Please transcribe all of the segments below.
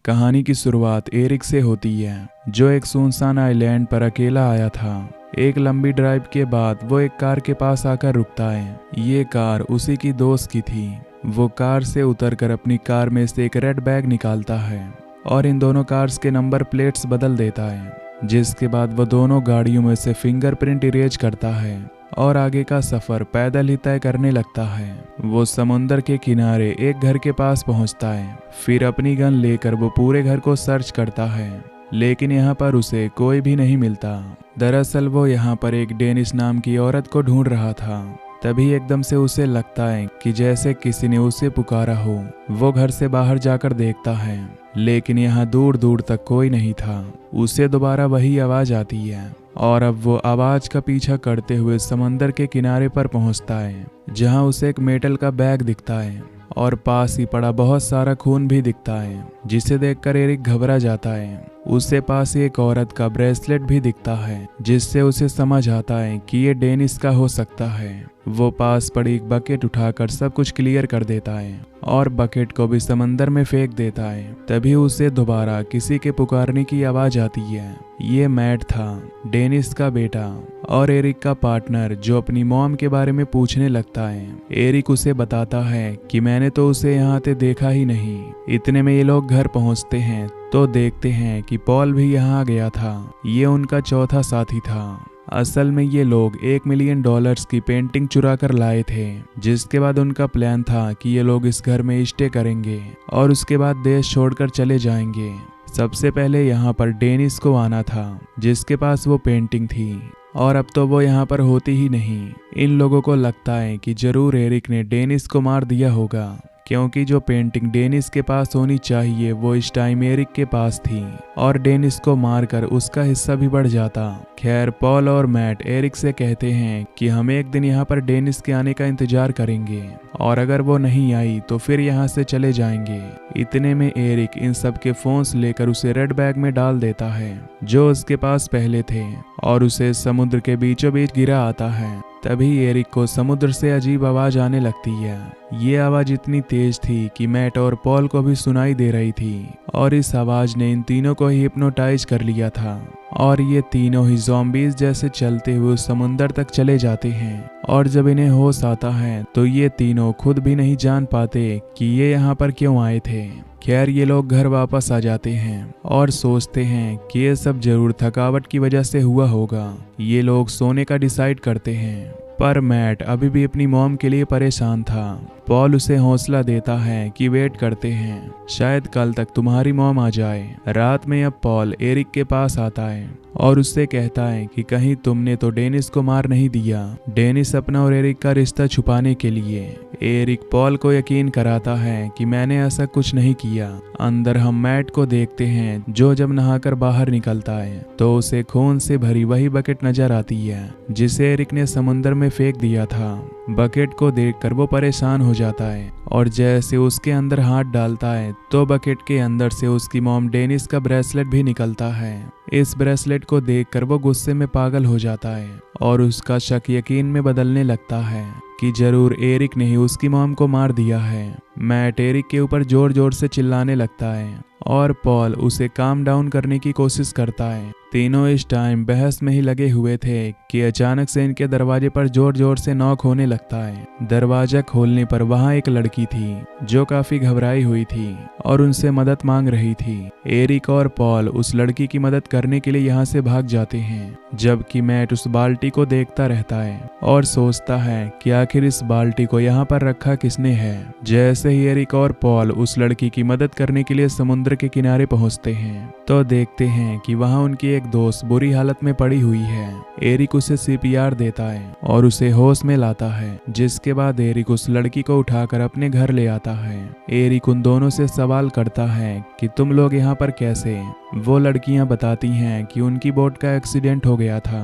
कहानी की शुरुआत एरिक से होती है, जो एक सुनसान आइलैंड पर अकेला आया था। एक लंबी ड्राइव के बाद वो एक कार के पास आकर रुकता है। ये कार उसी की दोस्त की थी। वो कार से उतरकर अपनी कार में से एक रेड बैग निकालता है और इन दोनों कार्स के नंबर प्लेट्स बदल देता है, जिसके बाद वो दोनों गाड़ियों में से फिंगरप्रिंट इरेज करता है और आगे का सफर पैदल ही तय करने लगता है। वो समुंदर के किनारे एक घर के पास पहुंचता है। फिर अपनी गन लेकर वो पूरे घर को सर्च करता है, लेकिन यहाँ पर उसे कोई भी नहीं मिलता। दरअसल वो यहाँ पर एक डेनिस नाम की औरत को ढूंढ रहा था। तभी एकदम से उसे लगता है कि जैसे किसी ने उसे पुकारा हो। वो घर से बाहर जाकर देखता है, लेकिन यहाँ दूर दूर तक कोई नहीं था। उसे दोबारा वही आवाज आती है और अब वो आवाज का पीछा करते हुए समंदर के किनारे पर पहुंचता है, जहां उसे एक मेटल का बैग दिखता है और पास ही पड़ा बहुत सारा खून भी दिखता है, जिसे देखकर एरिक घबरा जाता है। उसे पास ही एक औरत का ब्रेसलेट भी दिखता है, जिससे उसे समझ आता है कि ये डेनिस का हो सकता है। वो पास पड़ी एक बकेट उठाकर सब कुछ क्लियर कर देता है और बकेट को भी समंदर में फेंक देता है। तभी उसे दोबारा किसी के पुकारने की आवाज आती है। ये मैट था, डेनिस का बेटा और एरिक का पार्टनर, जो अपनी मॉम के बारे में पूछने लगता है। एरिक उसे बताता है कि मैंने तो उसे यहाँ आते देखा ही नहीं। इतने में ये लोग घर पहुँचते हैं तो देखते हैं कि पॉल भी यहाँ आ गया था। ये उनका चौथा साथी था। असल में ये लोग $1 मिलियन की पेंटिंग चुरा कर लाए थे, जिसके बाद उनका प्लान था कि ये लोग इस घर में स्टे करेंगे और उसके बाद देश छोड़कर चले जाएंगे। सबसे पहले यहाँ पर डेनिस को आना था, जिसके पास वो पेंटिंग थी, और अब तो वो यहाँ पर होती ही नहीं। इन लोगों को लगता है कि जरूर एरिक ने डेनिस को मार दिया होगा, क्योंकि जो पेंटिंग डेनिस के पास होनी चाहिए वो इस टाइम एरिक के पास थी और डेनिस को मारकर उसका हिस्सा भी बढ़ जाता। खैर, पॉल और मैट एरिक से कहते हैं कि हम एक दिन यहाँ पर डेनिस के आने का इंतजार करेंगे और अगर वो नहीं आई तो फिर यहाँ से चले जाएंगे। इतने में एरिक इन सब के फोन्स लेकर उसे रेड बैग में डाल देता है, जो उसके पास पहले थे, और उसे समुद्र के बीचों बीच गिरा आता है। तभी एरिक को समुद्र से अजीब आवाज आने लगती है। ये आवाज इतनी तेज थी कि मैट और पॉल को भी सुनाई दे रही थी और इस आवाज ने इन तीनों को ही हिप्नोटाइज कर लिया था और ये तीनों ही ज़ॉम्बीज़ जैसे चलते हुए उस समुंदर तक चले जाते हैं। और जब इन्हें होश आता है तो ये तीनों खुद भी नहीं जान पाते कि ये यहाँ पर क्यों आए थे। खैर, ये लोग घर वापस आ जाते हैं और सोचते हैं कि ये सब जरूर थकावट की वजह से हुआ होगा। ये लोग सोने का डिसाइड करते हैं, पर मैट अभी भी अपनी मॉम के लिए परेशान था। पॉल उसे हौसला देता है कि वेट करते हैं, शायद कल तक तुम्हारी मॉम आ जाए। रात में अब पॉल एरिक के पास आता है और उससे कहता है कि कहीं तुमने तो डेनिस को मार नहीं दिया। डेनिस अपना और एरिक का रिश्ता छुपाने के लिए एरिक पॉल को यकीन कराता है कि मैंने ऐसा कुछ नहीं किया। अंदर हम मैट को देखते हैं, जो जब नहाकर बाहर निकलता है तो उसे खून से भरी वही बकेट नजर आती है, जिसे एरिक ने समुंदर में फेंक दिया था। बकेट को देखकर वो परेशान हो जाता है और जैसे उसके अंदर हाथ डालता है तो बकेट के अंदर से उसकी मॉम डेनिस का ब्रेसलेट भी निकलता है। इस ब्रेसलेट को देखकर वो गुस्से में पागल हो जाता है और उसका शक यकीन में बदलने लगता है कि जरूर एरिक ने ही उसकी मॉम को मार दिया है। मैट एरिक के ऊपर जोर जोर से चिल्लाने लगता है और पॉल उसे काम डाउन करने की कोशिश करता है। तीनों इस टाइम बहस में ही लगे हुए थे कि अचानक से इनके दरवाजे पर जोर जोर से नॉक होने लगता है। दरवाजा खोलने पर वहां एक लड़की थी, जो काफी घबराई हुई थी और उनसे मदद मांग रही थी। एरिक और पॉल उस लड़की की मदद करने के लिए यहाँ से भाग जाते हैं, जबकि मैट उस बाल्टी को देखता रहता है और सोचता है कि आखिर इस बाल्टी को यहाँ पर रखा किसने है। जैसे ही एरिक और पॉल उस लड़की की मदद करने के लिए समुद्र के किनारे पहुंचते हैं तो देखते हैं कि वहां उनकी एक दोस्त बुरी हालत में पड़ी हुई है। एरिक उसे CPR देता है और उसे होश में लाता है, जिसके बाद एरिक उस लड़की को उठाकर अपने घर ले आता है। एरिक उन दोनों से सवाल करता है कि तुम लोग यहाँ पर कैसे। वो लड़कियां बताती हैं कि उनकी बोट का एक्सीडेंट हो गया था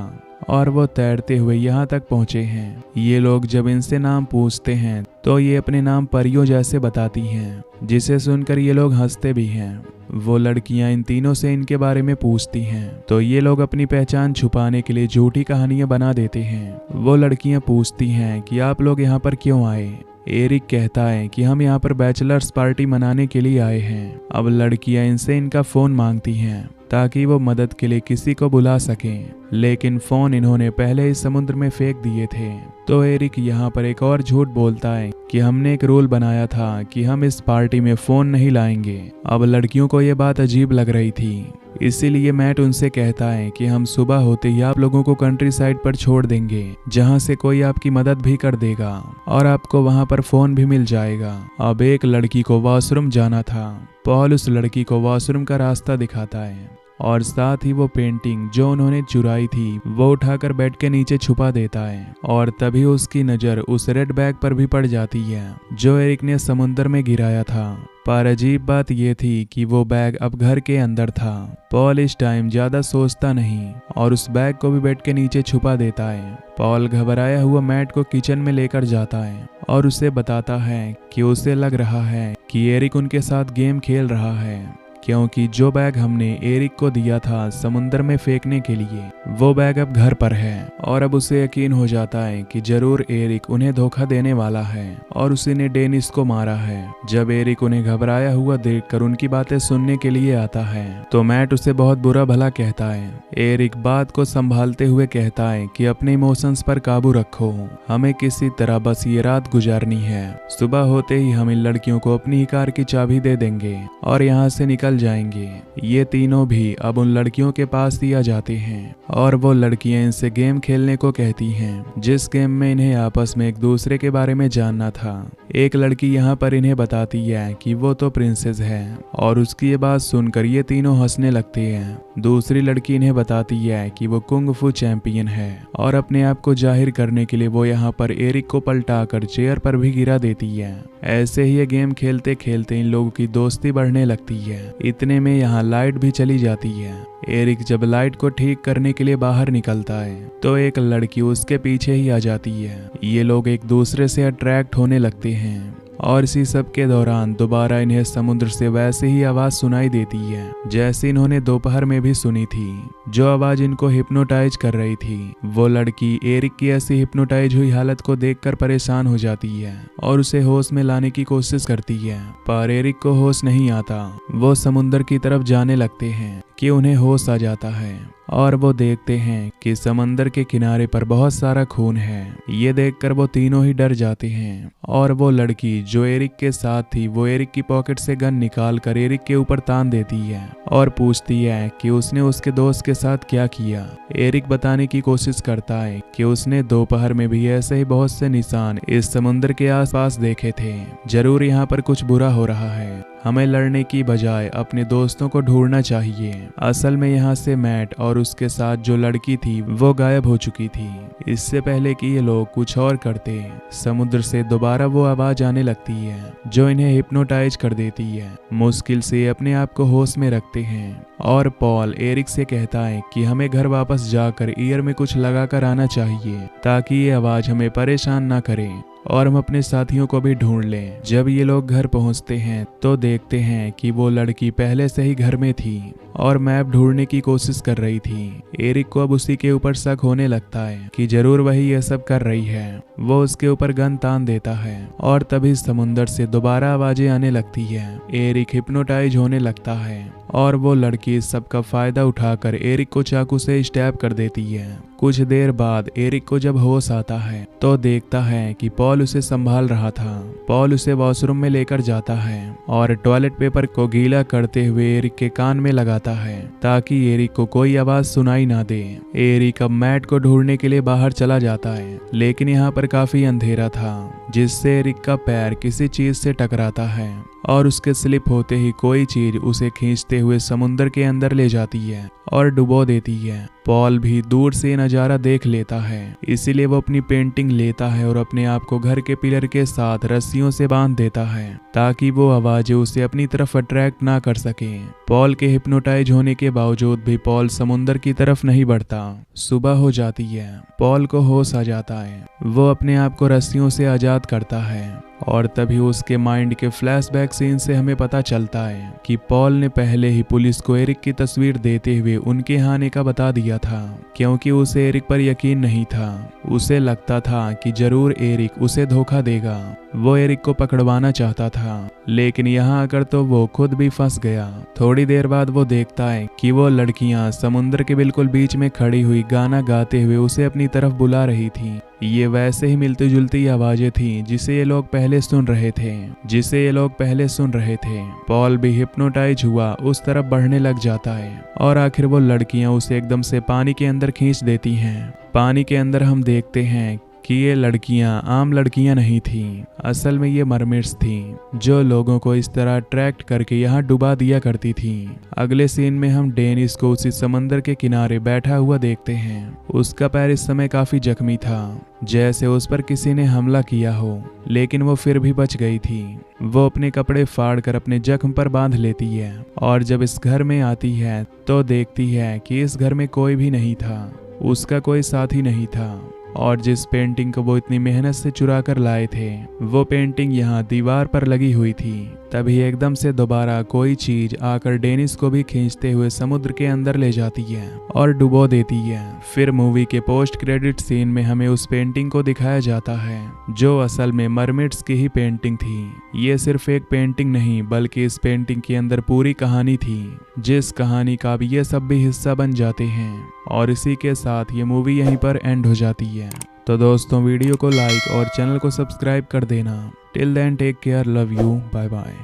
और वो तैरते हुए यहाँ तक पहुँचे हैं। ये लोग जब इनसे नाम पूछते हैं तो ये अपने नाम परियों जैसे बताती हैं, जिसे सुनकर ये लोग हंसते भी हैं। वो लड़कियां इन तीनों से इनके बारे में पूछती हैं तो ये लोग अपनी पहचान छुपाने के लिए झूठी कहानियां बना देते हैं। वो लड़कियां पूछती हैं कि आप लोग यहाँ पर क्यों आए। एरिक कहता है कि हम यहाँ पर बैचलर्स पार्टी मनाने के लिए आए हैं। अब लड़कियां इनसे इनका फोन मांगती हैं ताकि वो मदद के लिए किसी को बुला सकें, लेकिन फोन इन्होंने पहले ही समुद्र में फेंक दिए थे। तो एरिक यहाँ पर एक और झूठ बोलता है कि हमने एक रूल बनाया था कि हम इस पार्टी में फोन नहीं लाएंगे। अब लड़कियों को ये बात अजीब लग रही थी, इसीलिए मैट उनसे कहता है कि हम सुबह होते ही आप लोगों को कंट्री साइड पर छोड़ देंगे, जहां से कोई आपकी मदद भी कर देगा और आपको वहां पर फोन भी मिल जाएगा। अब एक लड़की को वॉशरूम जाना था। पॉल उस लड़की को वॉशरूम का रास्ता दिखाता है और साथ ही वो पेंटिंग जो उन्होंने चुराई थी वो उठाकर बेड के नीचे छुपा देता है। और तभी उसकी नज़र उस रेड बैग पर भी पड़ जाती है जो एरिक ने समुद्र में गिराया था। पर अजीब बात यह थी कि वो बैग अब घर के अंदर था। पॉल इस टाइम ज्यादा सोचता नहीं और उस बैग को भी बेड के नीचे छुपा देता है। पॉल घबराया हुआ मैट को किचन में लेकर जाता है और उसे बताता है कि उसे लग रहा है कि एरिक उनके साथ गेम खेल रहा है, क्योंकि जो बैग हमने एरिक को दिया था समुद्र में फेंकने के लिए वो बैग अब घर पर है। और अब उसे यकीन हो जाता है कि जरूर एरिक उन्हें धोखा देने वाला है और उसी ने डेनिस को मारा है। जब एरिक उन्हें घबराया हुआ देखकर उनकी बातें सुनने के लिए आता है तो मैट उसे बहुत बुरा भला कहता है। एरिक बात को संभालते हुए कहता है कि अपने इमोशंस पर काबू रखो, हमें किसी तरह बस ये रात गुजारनी है। सुबह होते ही हम इन लड़कियों को अपनी कार की चाबी दे देंगे और यहाँ से निकल जाएंगे। ये तीनों भी अब उन लड़कियों के पास दिया जाते हैं और वो लड़कियां इनसे गेम खेलने को कहती हैं, जिस गेम में इन्हें आपस में एक दूसरे के बारे में जानना था। एक लड़की यहाँ पर इन्हें बताती है कि वो तो प्रिंसेस है और उसकी ये बात सुनकर ये तीनों हंसने लगते हैं। दूसरी लड़की इन्हें बताती है कि वो कुंग फू चैंपियन है और अपने आप को जाहिर करने के लिए वो यहाँ पर एरिक को पलटाकर चेयर पर भी गिरा देती है। ऐसे ही ये गेम खेलते खेलते इन लोगों की दोस्ती बढ़ने लगती है। इतने में यहाँ लाइट भी चली जाती है। एरिक जब लाइट को ठीक करने के लिए बाहर निकलता है तो एक लड़की उसके पीछे ही आ जाती है। ये लोग एक दूसरे से अट्रैक्ट होने लगते हैं और इसी सब के दौरान दोबारा इन्हें समुद्र से वैसे ही आवाज सुनाई देती है जैसे इन्होंने दोपहर में भी सुनी थी। जो आवाज इनको हिप्नोटाइज कर रही थी। वो लड़की एरिक की ऐसी हिप्नोटाइज हुई हालत को देखकर परेशान हो जाती है और उसे होश में लाने की कोशिश करती है, पर एरिक को होश नहीं आता। वो समुद्र की तरफ जाने लगते हैं कि उन्हें होश आ जाता है और वो देखते हैं कि समंदर के किनारे पर बहुत सारा खून है। ये देखकर वो तीनों ही डर जाते हैं और वो लड़की जो एरिक के साथ थी वो एरिक की पॉकेट से गन निकाल कर एरिक के ऊपर तान देती है और पूछती है कि उसने उसके दोस्त के साथ क्या किया। एरिक बताने की कोशिश करता है कि उसने दोपहर में भी ऐसे ही बहुत से निशान इस समुद्र के आसपास देखे थे। जरूर यहाँ पर कुछ बुरा हो रहा है, हमें लड़ने की बजाय अपने दोस्तों को ढूंढना चाहिए। असल में यहाँ से मैट और उसके साथ जो लड़की थी वो गायब हो चुकी थी। इससे पहले कि ये लोग कुछ और करते समुद्र से दोबारा वो आवाज आने लगती है जो इन्हें हिप्नोटाइज कर देती है। मुश्किल से अपने आप को होश में रखते हैं और पॉल एरिक से कहता है कि हमें घर वापस जाकर ईयर में कुछ लगा कर आना चाहिए ताकि ये आवाज हमें परेशान ना करे और हम अपने साथियों को भी ढूंढ लें। जब ये लोग घर पहुंचते हैं तो देखते हैं कि वो लड़की पहले से ही घर में थी और मैप ढूंढने की कोशिश कर रही थी। एरिक को अब उसी के ऊपर शक होने लगता है कि जरूर वही ये सब कर रही है। वो उसके ऊपर गन तान देता है और तभी समुंदर से दोबारा आवाजें आने लगती है। एरिक हिप्नोटाइज होने लगता है और वो लड़की इस सब का फायदा उठाकर एरिक को चाकू से स्टैब कर देती है। कुछ देर बाद एरिक को जब होश आता है तो देखता है कि पॉल उसे संभाल रहा था। पॉल उसे वॉशरूम में लेकर जाता है और टॉयलेट पेपर को गीला करते हुए एरिक के कान में लगाता है ताकि एरिक को कोई आवाज सुनाई ना दे। एरिक अब मैट को ढूंढने के लिए बाहर चला जाता है, लेकिन यहाँ पर काफी अंधेरा था जिससे एरिक का पैर किसी चीज से टकराता है और उसके स्लिप होते ही कोई चीज उसे खींचते हुए समुद्र के अंदर ले जाती है और डुबो देती है। पॉल भी दूर से नजारा देख लेता है, इसीलिए वो अपनी पेंटिंग लेता है और अपने आप को घर के पिलर के साथ रस्सियों से बांध देता है ताकि वो आवाजें उसे अपनी तरफ अट्रैक्ट ना कर सके। पॉल के हिप्नोटाइज होने के बावजूद भी पॉल समुद्र की तरफ नहीं बढ़ता। सुबह हो जाती है, पॉल को होश आ जाता है। वो अपने आप को रस्सियों से आजाद करता है और तभी उसके माइंड के फ्लैशबैक सीन से हमें पता चलता है कि पॉल ने पहले ही पुलिस को एरिक की तस्वीर देते हुए उनके यहाँ आने का बता दिया था, क्योंकि उसे एरिक पर यकीन नहीं था। उसे लगता था कि जरूर एरिक उसे धोखा देगा। वो एरिक को पकड़वाना चाहता था, लेकिन यहाँ आकर तो वो खुद भी फंस गया। थोड़ी देर बाद वो देखता है कि वो लड़कियां समुद्र के बिल्कुल बीच में खड़ी हुई गाना गाते हुए उसे अपनी तरफ बुला रही थी। ये वैसे ही मिलती जुलती आवाजें थीं जिसे ये लोग पहले सुन रहे थे। पॉल भी हिप्नोटाइज हुआ उस तरफ बढ़ने लग जाता है और आखिर वो लड़कियां उसे एकदम से पानी के अंदर खींच देती हैं। पानी के अंदर हम देखते हैं कि ये लड़कियां आम लड़कियां नहीं थीं, असल में ये मरमेड्स थीं जो लोगों को इस तरह अट्रैक्ट करके यहाँ डुबा दिया करती थीं। अगले सीन में हम डेनिस को उसी समंदर के किनारे बैठा हुआ देखते हैं। उसका पैर इस समय काफी जख्मी था, जैसे उस पर किसी ने हमला किया हो, लेकिन वो फिर भी बच गई थी। वो अपने कपड़े फाड़ कर अपने जख्म पर बांध लेती है और जब इस घर में आती है तो देखती है कि इस घर में कोई भी नहीं था, उसका कोई साथी नहीं था। और जिस पेंटिंग को वो इतनी मेहनत से चुरा कर लाए थे, वो पेंटिंग यहाँ दीवार पर लगी हुई थी। तभी एकदम से दोबारा कोई चीज आकर डेनिस को भी खींचते हुए समुद्र के अंदर ले जाती है और डुबो देती है। फिर मूवी के पोस्ट क्रेडिट सीन में हमें उस पेंटिंग को दिखाया जाता है जो असल में मरमेड्स की ही पेंटिंग थी। ये सिर्फ एक पेंटिंग नहीं बल्कि इस पेंटिंग के अंदर पूरी कहानी थी, जिस कहानी का भी ये सब भी हिस्सा बन जाते हैं। और इसी के साथ ये मूवी यहीं पर एंड हो जाती है। तो दोस्तों, वीडियो को लाइक और चैनल को सब्सक्राइब कर देना। Till then take care, love you, bye bye.